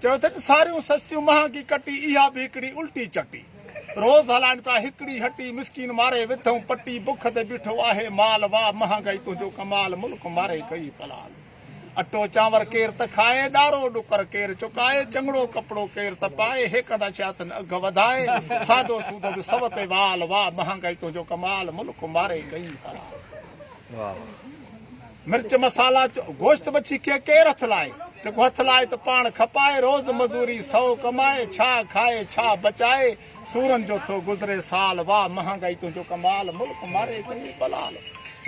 चयो त सारियूं सस्तियूं महांगी कटी इहा बि हिकिड़ी उल्टी चटी रोज़ हलाइनि पिया हिकिड़ी हटी मिसकिन मारे विथऊं पटी बुख ते बीठो आहे माल वाह महांगाई तुंहिंजो कमाल मुल्क मारे कई पलाल अटो चांवर केर त खाए ॾारो ॾुकर केर चुकाए चङड़ो कपिड़ो केर त पाए हेकड़ा छातन अघ वधाए सादो सूदो बि सव ते वाल वाह महांगाई तुंहिंजो कमाल मुल्क मारे कई पलाल मिर्च मसाला गोश्त मच्छी खे केर हथ लाए जेको हथ लाए त पाण खपाए रोज़ मज़ूरी 100 कमाए छा खाए छा बचाए सूरन जो थो गुज़रे साल वाह महांगाई तुंहिंजो कमाल मुल्क मारे कई पलाल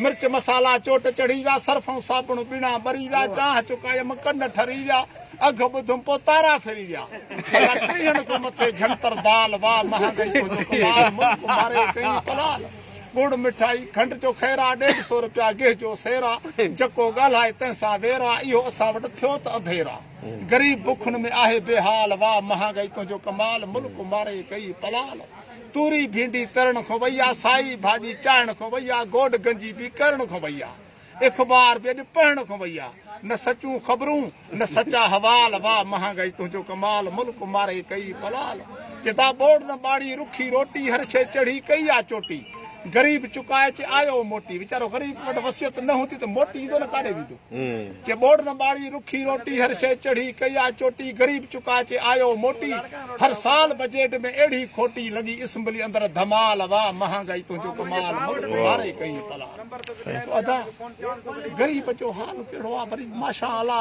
मिर्च मसाला चोट चढ़ी विया सर्फूं साबुण बीणा ॿरी विया चांहि चुकायम कन ठरी विया अघ ॿुधुम पोइ तारा फिरी विया टीहण खां मथे झंतर दाल वाह महांगाई तुंहिंजो कमाल मुल्क मारे कई पलाल गुड़ मिठाई खंड जो खैरा 150 रुपया गेह जो सेरा जको ॻाल्हाए तंहिंसां वेरा इहो असां वटि थियो त अधेरा ग़रीब बुखुनि में आहे बेहाल वाह महांगाई तुंहिंजो कमाल मुल्क मारे कई पलाल तूरी भिंडी तरण खां वैया साई भाॼी चाइण खां वैया गोॾ गंजी बि करण खां वैया अख़बार बि अॼु पढ़ण खां वैया न सचूं ख़बरूं न सचा हवाल वाह महांगाई तुंहिंजो कमाल मुल्क मारे कई पलाल चिता बोड़ न बाड़ी रुखी रोटी हर शइ चढ़ी कई आहे चोटी गरीब चुकाए चे आयो मोटी वीचारो गरीब वटि वसियत न हूंदी त मोटी ईंदो न काॾे वेंदो चे बोड़ न बाड़ी रुखी रोटी हर शइ चढ़ी कई आहे चोटी गरीब चुकाए चे आयो मोटी हर साल बजट में अहिड़ी खोटी लॻी इस्मबली अंदर धमाल वाह महांगाई तुंहिंजो कमाल मुल्क मारे कई पलाल अदा गरीब जो हाल कहिड़ो आहे वरी माशा अल्लाह